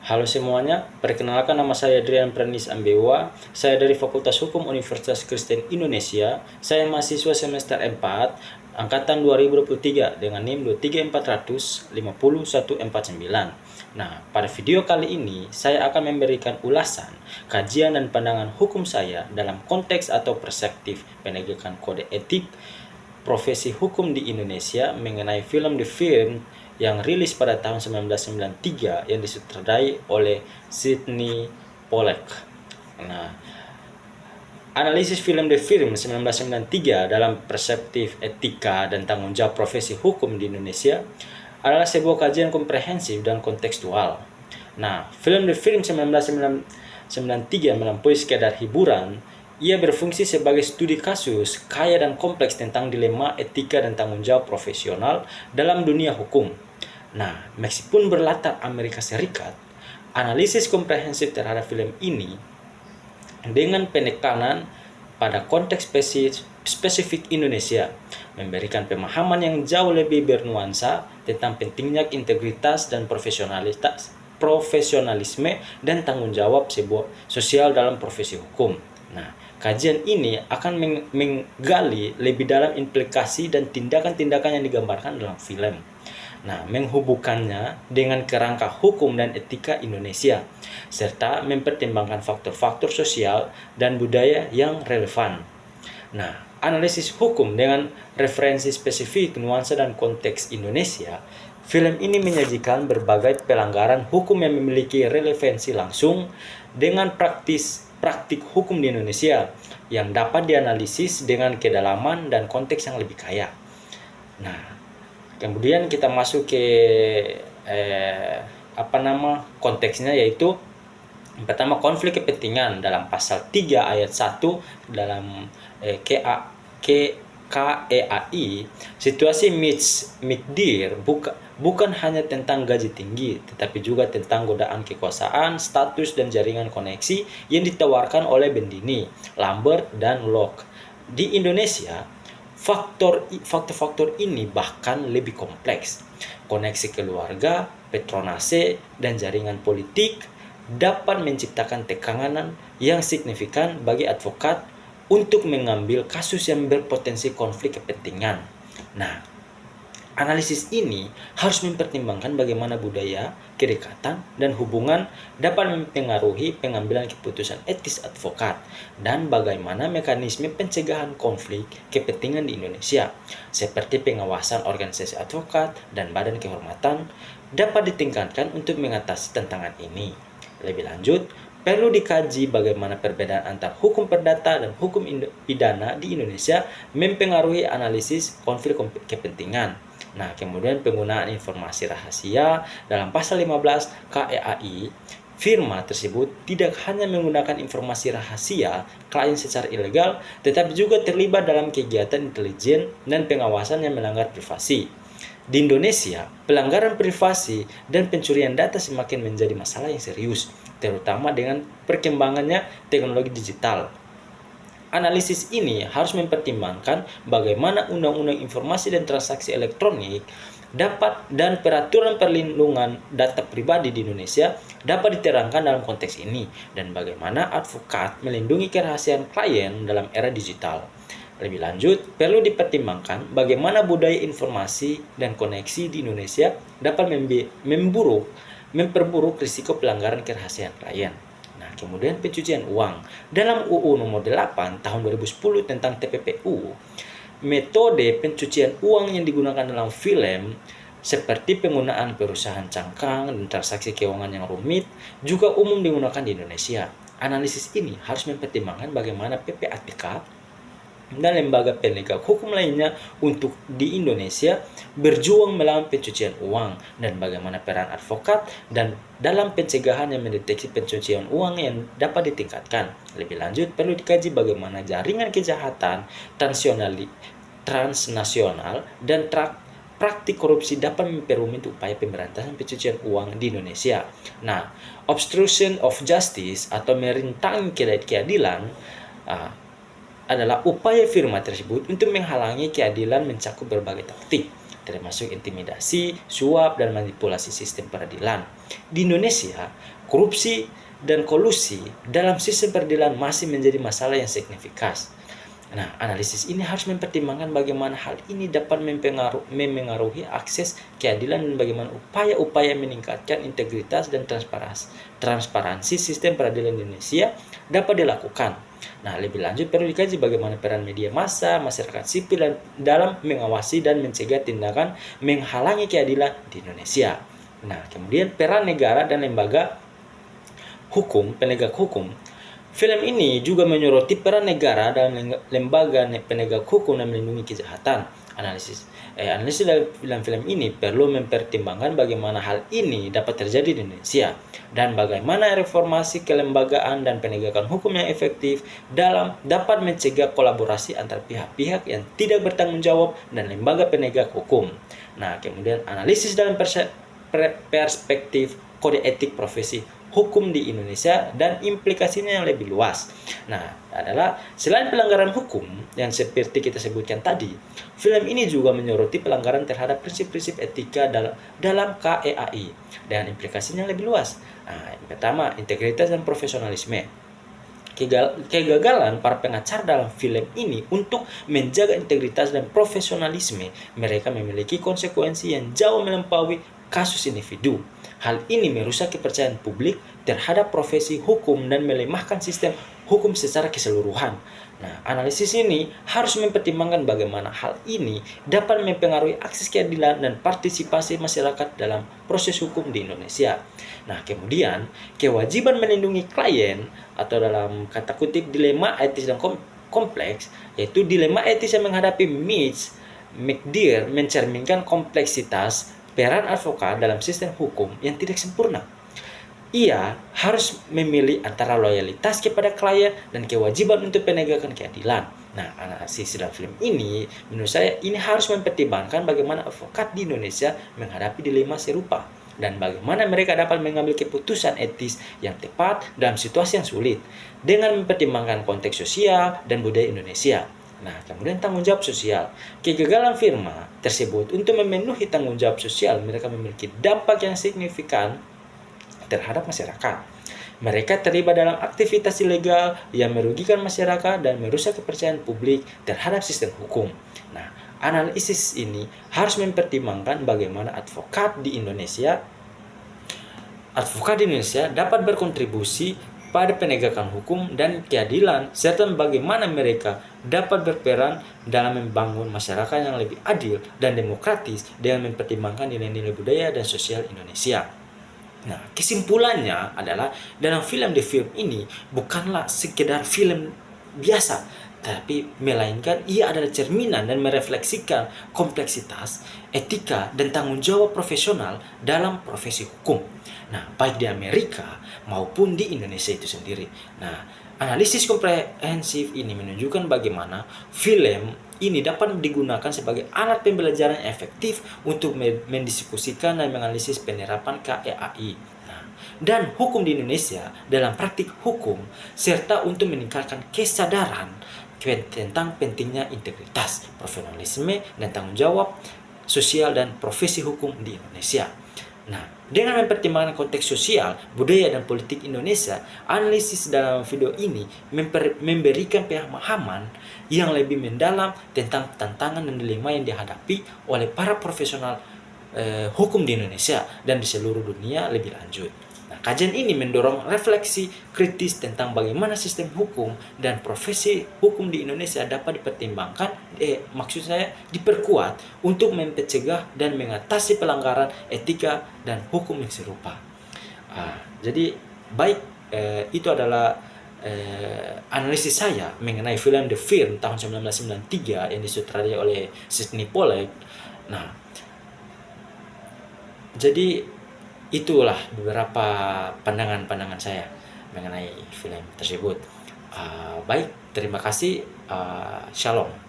Halo semuanya, perkenalkan nama saya Adrian Pranis Ambewa. Saya dari Fakultas Hukum Universitas Kristen Indonesia. Saya mahasiswa semester 4, angkatan 2023 dengan NIM 23400 Nah, pada video kali ini saya akan memberikan ulasan, kajian dan pandangan hukum saya dalam konteks atau perspektif penegakan kode etik profesi hukum di Indonesia mengenai film The Film yang rilis pada tahun 1993 yang disutradai oleh Sidney Pollack. Nah, analisis film The Film 1993 dalam perspektif etika dan tanggung jawab profesi hukum di Indonesia adalah sebuah kajian komprehensif dan kontekstual. Nah, film The Film 1993 melampaui sekedar hiburan. Ia berfungsi sebagai studi kasus kaya dan kompleks tentang dilema etika dan tanggung jawab profesional dalam dunia hukum. Nah, meskipun berlatar Amerika Serikat, analisis komprehensif terhadap film ini dengan penekanan pada konteks spesifik Indonesia memberikan pemahaman yang jauh lebih bernuansa tentang pentingnya integritas dan profesionalisme dan tanggung jawab sebuah sosial dalam profesi hukum. Nah, kajian ini akan menggali lebih dalam implikasi dan tindakan-tindakan yang digambarkan dalam film. Nah, menghubungkannya dengan kerangka hukum dan etika Indonesia, serta mempertimbangkan faktor-faktor sosial dan budaya yang relevan. Nah, analisis hukum dengan referensi spesifik, nuansa, dan konteks Indonesia, film ini menyajikan berbagai pelanggaran hukum yang memiliki relevansi langsung dengan praktik hukum di Indonesia yang dapat dianalisis dengan kedalaman dan konteks yang lebih kaya. Nah, kemudian kita masuk ke konteksnya, yaitu pertama, konflik kepentingan dalam pasal 3 ayat 1 dalam KEAI. Situasi MIKDIR bukan hanya tentang gaji tinggi, tetapi juga tentang godaan kekuasaan, status, dan jaringan koneksi yang ditawarkan oleh Bendini, Lambert, dan Locke. Di Indonesia, faktor-faktor ini bahkan lebih kompleks. Koneksi keluarga, patronase, dan jaringan politik dapat menciptakan tekanan yang signifikan bagi advokat untuk mengambil kasus yang berpotensi konflik kepentingan. Nah, analisis ini harus mempertimbangkan bagaimana budaya, kedekatan, dan hubungan dapat mempengaruhi pengambilan keputusan etis advokat dan bagaimana mekanisme pencegahan konflik kepentingan di Indonesia, seperti pengawasan organisasi advokat dan badan kehormatan, dapat ditingkatkan untuk mengatasi tantangan ini. Lebih lanjut, perlu dikaji bagaimana perbedaan antar hukum perdata dan hukum pidana di Indonesia mempengaruhi analisis konflik kepentingan. Nah, kemudian penggunaan informasi rahasia dalam pasal 15 KEAI, firma tersebut tidak hanya menggunakan informasi rahasia klien secara ilegal, tetapi juga terlibat dalam kegiatan intelijen dan pengawasan yang melanggar privasi. Di Indonesia, pelanggaran privasi dan pencurian data semakin menjadi masalah yang serius, terutama dengan perkembangannya teknologi digital. Analisis ini harus mempertimbangkan bagaimana Undang-Undang Informasi dan Transaksi Elektronik dan peraturan perlindungan data pribadi di Indonesia dapat diterangkan dalam konteks ini, dan bagaimana advokat melindungi kerahasiaan klien dalam era digital. Lebih lanjut, perlu dipertimbangkan bagaimana budaya informasi dan koneksi di Indonesia dapat memperburuk risiko pelanggaran kerahasiaan klien. Nah, kemudian pencucian uang. Dalam UU nomor 8 tahun 2010 tentang TPPU, metode pencucian uang yang digunakan dalam film seperti penggunaan perusahaan cangkang dan transaksi keuangan yang rumit juga umum digunakan di Indonesia. Analisis ini harus mempertimbangkan bagaimana PPATK dan lembaga penegak hukum lainnya untuk di Indonesia berjuang melawan pencucian uang, dan bagaimana peran advokat dan dalam pencegahan yang mendeteksi pencucian uang yang dapat ditingkatkan. Lebih lanjut, perlu dikaji bagaimana jaringan kejahatan transnasional dan praktik korupsi dapat memperumit upaya pemberantasan pencucian uang di Indonesia. Nah, obstruction of justice atau merintangi keadilan adalah upaya firma tersebut untuk menghalangi keadilan mencakup berbagai taktik, termasuk intimidasi, suap, dan manipulasi sistem peradilan. Di Indonesia, korupsi, dan kolusi dalam sistem peradilan masih menjadi masalah yang signifikan. Nah, analisis ini harus mempertimbangkan bagaimana hal ini dapat memengaruhi akses keadilan dan bagaimana upaya-upaya meningkatkan integritas dan transparansi sistem peradilan Indonesia dapat dilakukan. Nah, lebih lanjut perlu dikaji bagaimana peran media massa, masyarakat sipil dalam mengawasi dan mencegah tindakan menghalangi keadilan di Indonesia. Nah, kemudian peran negara dan lembaga hukum, penegak hukum. Film ini juga menyoroti peran negara dalam lembaga penegak hukum dan melindungi kejahatan. Analisis dalam film ini perlu mempertimbangkan bagaimana hal ini dapat terjadi di Indonesia dan bagaimana reformasi kelembagaan dan penegakan hukum yang efektif dapat mencegah kolaborasi antar pihak-pihak yang tidak bertanggung jawab dan lembaga penegak hukum. Nah, kemudian analisis dalam perspektif kode etik profesi hukum di Indonesia dan implikasinya yang lebih luas. Nah, adalah selain pelanggaran hukum yang seperti kita sebutkan tadi, film ini juga menyoroti pelanggaran terhadap prinsip-prinsip etika dalam KEAI dan implikasinya yang lebih luas. Nah, yang pertama, integritas dan profesionalisme. Kegagalan para pengacara dalam film ini untuk menjaga integritas dan profesionalisme mereka memiliki konsekuensi yang jauh melampaui kasus individu. Hal ini merusak kepercayaan publik terhadap profesi hukum dan melemahkan sistem hukum secara keseluruhan. Nah, analisis ini harus mempertimbangkan bagaimana hal ini dapat mempengaruhi akses keadilan dan partisipasi masyarakat dalam proses hukum di Indonesia. Nah, kemudian kewajiban melindungi klien atau dalam kata kutip dilema etis dan kompleks, yaitu dilema etis yang menghadapi McDear mencerminkan kompleksitas peran advokat dalam sistem hukum yang tidak sempurna. Ia harus memilih antara loyalitas kepada klien dan kewajiban untuk penegakan keadilan. Nah, analisis dalam film ini, menurut saya ini harus mempertimbangkan bagaimana advokat di Indonesia menghadapi dilema serupa dan bagaimana mereka dapat mengambil keputusan etis yang tepat dalam situasi yang sulit dengan mempertimbangkan konteks sosial dan budaya Indonesia. Nah, kemudian tanggung jawab sosial. Kegagalan firma tersebut untuk memenuhi tanggung jawab sosial mereka memiliki dampak yang signifikan terhadap masyarakat. Mereka terlibat dalam aktivitas ilegal yang merugikan masyarakat dan merusak kepercayaan publik terhadap sistem hukum. Nah, analisis ini harus mempertimbangkan bagaimana advokat di Indonesia dapat berkontribusi pada penegakan hukum dan keadilan, serta bagaimana mereka dapat berperan dalam membangun masyarakat yang lebih adil dan demokratis dengan mempertimbangkan nilai-nilai budaya dan sosial Indonesia. Nah, kesimpulannya adalah dalam film The Film ini bukanlah sekedar film biasa, tapi melainkan ia adalah cerminan dan merefleksikan kompleksitas, etika, dan tanggung jawab profesional dalam profesi hukum. Nah, baik di Amerika maupun di Indonesia itu sendiri. Nah, analisis komprehensif ini menunjukkan bagaimana film ini dapat digunakan sebagai alat pembelajaran efektif untuk mendiskusikan dan menganalisis penerapan KEAI. Dan hukum di Indonesia dalam praktik hukum, serta untuk meningkatkan kesadaran tentang pentingnya integritas, profesionalisme, dan tanggung jawab sosial dan profesi hukum di Indonesia. Nah, dengan mempertimbangkan konteks sosial, budaya, dan politik Indonesia, analisis dalam video ini memberikan pemahaman yang lebih mendalam tentang tantangan dan dilema yang dihadapi oleh para profesional hukum di Indonesia dan di seluruh dunia lebih lanjut. Nah, kajian ini mendorong refleksi kritis tentang bagaimana sistem hukum dan profesi hukum di Indonesia dapat dipertimbangkan, diperkuat untuk mencegah dan mengatasi pelanggaran etika dan hukum yang serupa. Jadi baik, itu adalah analisis saya mengenai film The Film tahun 1993 yang disutradarai oleh Sidney Pollack. Nah, jadi itulah beberapa pandangan-pandangan saya mengenai film tersebut. Baik, terima kasih. Shalom.